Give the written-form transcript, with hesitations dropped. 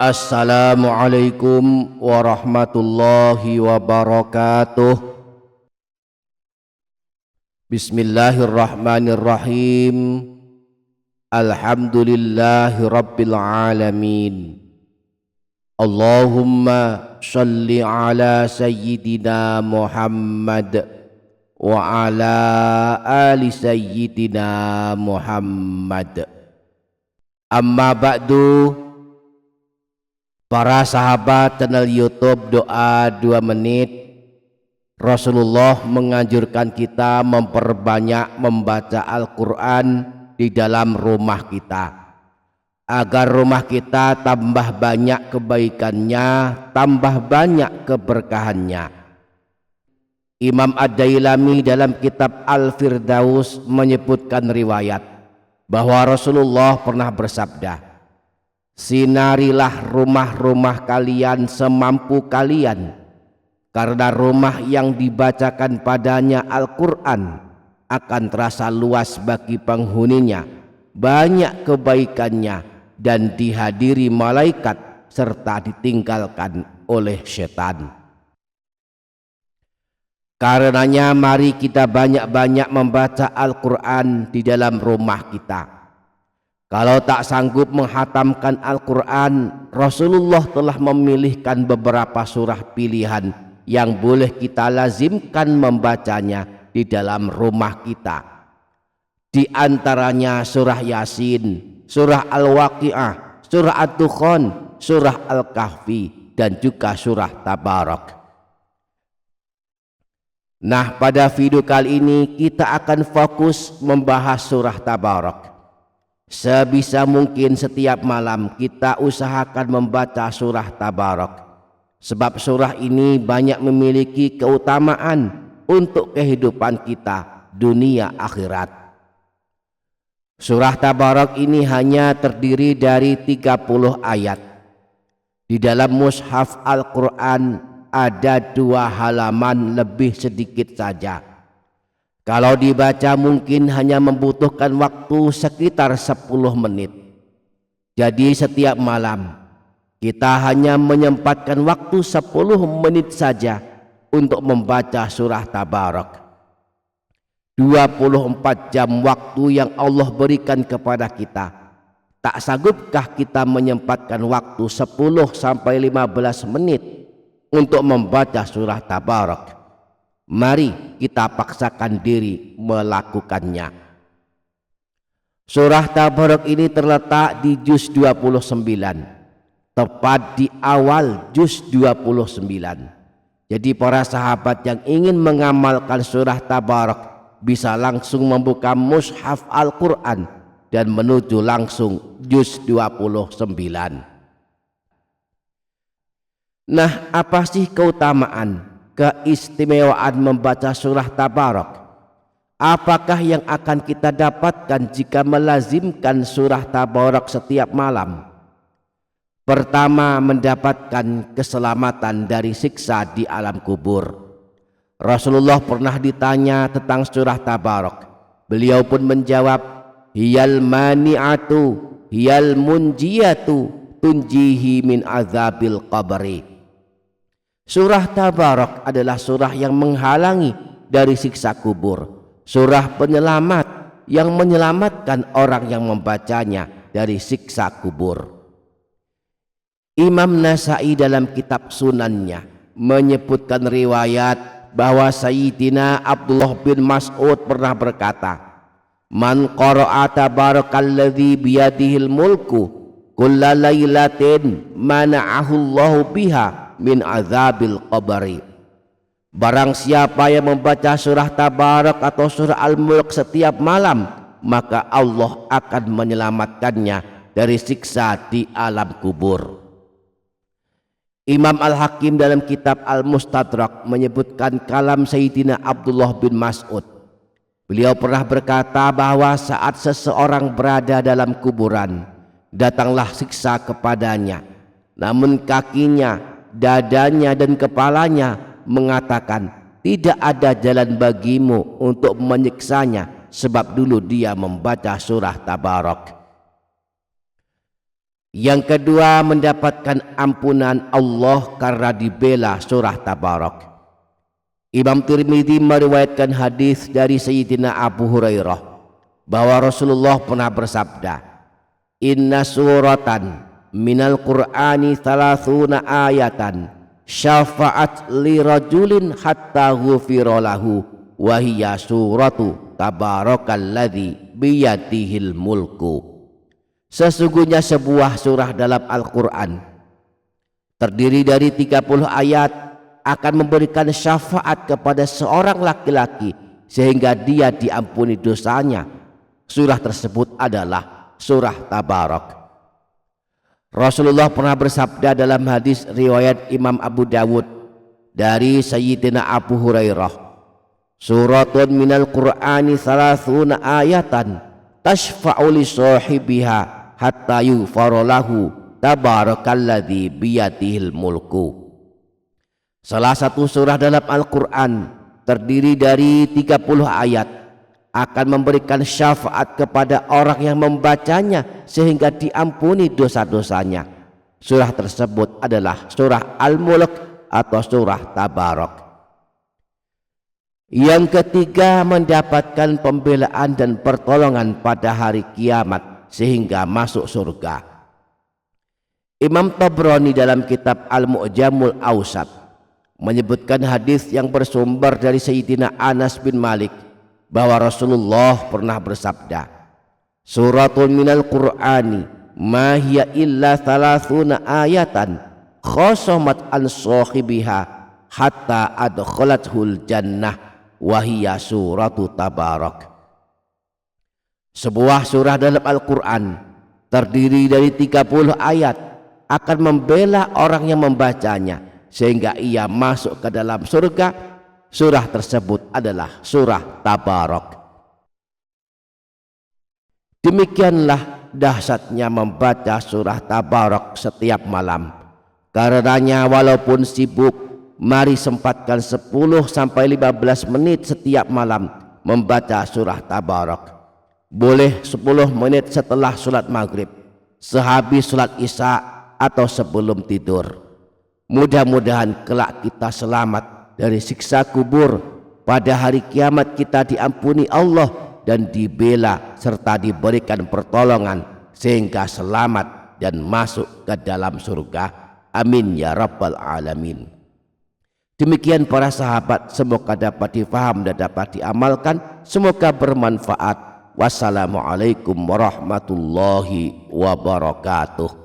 Assalamualaikum warahmatullahi wabarakatuh. Bismillahirrahmanirrahim. Alhamdulillahi rabbil alamin. Allahumma shalli ala sayyidina Muhammad wa ala ali sayyidina Muhammad. Amma ba'du. Para sahabat channel YouTube Doa 2 Menit, Rasulullah menganjurkan kita memperbanyak membaca Al-Quran di dalam rumah kita, agar rumah kita tambah banyak kebaikannya, tambah banyak keberkahannya. Imam Ad-Dailami dalam kitab Al-Firdaus menyebutkan riwayat bahwa Rasulullah pernah bersabda, "Sinarilah rumah-rumah kalian semampu kalian, karena rumah yang dibacakan padanya Al-Quran akan terasa luas bagi penghuninya, banyak kebaikannya, dan dihadiri malaikat serta ditinggalkan oleh setan." Karenanya mari kita banyak-banyak membaca Al-Quran di dalam rumah kita. Kalau tak sanggup menghatamkan Al-Quran, Rasulullah telah memilihkan beberapa surah pilihan yang boleh kita lazimkan membacanya di dalam rumah kita. Di antaranya surah Yasin, surah Al-Waqi'ah, surah Ad-Dukhan, surah Al-Kahfi, dan juga surah Tabarak. Nah, pada video kali ini kita akan fokus membahas surah Tabarak. Sebisa mungkin setiap malam kita usahakan membaca surah Tabarak, sebab surah ini banyak memiliki keutamaan untuk kehidupan kita dunia akhirat. Surah Tabarak ini hanya terdiri dari 30 ayat. Di dalam mushaf Al-Quran ada 2 halaman lebih sedikit saja. Kalau dibaca mungkin hanya membutuhkan waktu sekitar 10 menit. Jadi setiap malam kita hanya menyempatkan waktu 10 menit saja untuk membaca surah Tabarak. 24 jam waktu yang Allah berikan kepada kita. Tak sanggupkah kita menyempatkan waktu 10-15 menit untuk membaca surah Tabarak? Mari kita paksakan diri melakukannya. Surah Tabarak ini terletak di juz 29, tepat di awal juz 29. Jadi para sahabat yang ingin mengamalkan surah Tabarak bisa langsung membuka mushaf Al-Quran dan menuju langsung juz 29. Nah, apa sih keutamaan, keistimewaan membaca surah Tabarak? Apakah yang akan kita dapatkan jika melazimkan surah Tabarak setiap malam? Pertama, mendapatkan keselamatan dari siksa di alam kubur. Rasulullah pernah ditanya tentang surah Tabarak. Beliau pun menjawab, "Hiyal mani'atu, hiyal munjiyatu, tunjihi min azabil qabri." Surah Tabarak adalah surah yang menghalangi dari siksa kubur, surah penyelamat yang menyelamatkan orang yang membacanya dari siksa kubur. Imam Nasai dalam kitab Sunannya menyebutkan riwayat bahwa Sayyidina Abdullah bin Mas'ud pernah berkata, "Man qara'a tabarakalladzi biyadihil mulku kulla lailatin mana'ahu Allahu biha min azabil qabri." Barang siapa yang membaca surah Tabarak atau surah Al-Mulk setiap malam, maka Allah akan menyelamatkannya dari siksa di alam kubur. Imam Al-Hakim dalam kitab Al-Mustadrak menyebutkan kalam Sayyidina Abdullah bin Mas'ud. Beliau pernah berkata bahwa saat seseorang berada dalam kuburan, datanglah siksa kepadanya, namun kakinya, dadanya, dan kepalanya mengatakan, "Tidak ada jalan bagimu untuk menyiksanya, sebab dulu dia membaca surah Tabarak." Yang kedua, mendapatkan ampunan Allah karena dibela surah Tabarak. Imam Tirmidzi meriwayatkan hadis dari Sayyidina Abu Hurairah bahwa Rasulullah pernah bersabda, "Inna suratan minal Qur'ani 30 ayatan syafa'at li rajulin hatta ghufira lahu wa hiya suratu Tabarakalladzi biyadihil mulku." Sesungguhnya sebuah surah dalam Al-Quran terdiri dari 30 ayat akan memberikan syafaat kepada seorang laki-laki sehingga dia diampuni dosanya. Surah tersebut adalah surah Tabarak. Rasulullah pernah bersabda dalam hadis riwayat Imam Abu Dawud dari Sayyidina Abu Hurairah, "Suratun minal Qur'ani 30 ayatan tashfa'u li sahibiha hatta yughfara lahu tabarakalladzi biyadihil mulku." Salah satu surah dalam Al-Quran terdiri dari 30 ayat akan memberikan syafaat kepada orang yang membacanya sehingga diampuni dosa-dosanya. Surah tersebut adalah surah Al-Mulk atau surah Tabarak. Yang ketiga, mendapatkan pembelaan dan pertolongan pada hari kiamat sehingga masuk surga. Imam Tabrani dalam kitab Al-Mu'jamul Awsat menyebutkan hadis yang bersumber dari Sayyidina Anas bin Malik bahwa Rasulullah pernah bersabda, "Suratun minal Qur'ani ma hiya illa 30 ayatan khosomat an sahibiha hatta adkhalathul jannah wa hiya suratu Tabarak." Sebuah surah dalam Al-Quran terdiri dari 30 ayat akan membela orang yang membacanya sehingga ia masuk ke dalam surga. Surah tersebut adalah surah Tabarak. Demikianlah dahsyatnya membaca surah Tabarak setiap malam. Karenanya walaupun sibuk, mari sempatkan 10 sampai 15 menit setiap malam membaca surah Tabarak. Boleh 10 menit setelah sholat maghrib, sehabis sholat isya, atau sebelum tidur. Mudah-mudahan kelak kita selamat dari siksa kubur. Pada hari kiamat kita diampuni Allah dan dibela serta diberikan pertolongan sehingga selamat dan masuk ke dalam surga. Amin ya rabbal alamin. Demikian para sahabat, semoga dapat difaham dan dapat diamalkan. Semoga bermanfaat. Wassalamualaikum warahmatullahi wabarakatuh.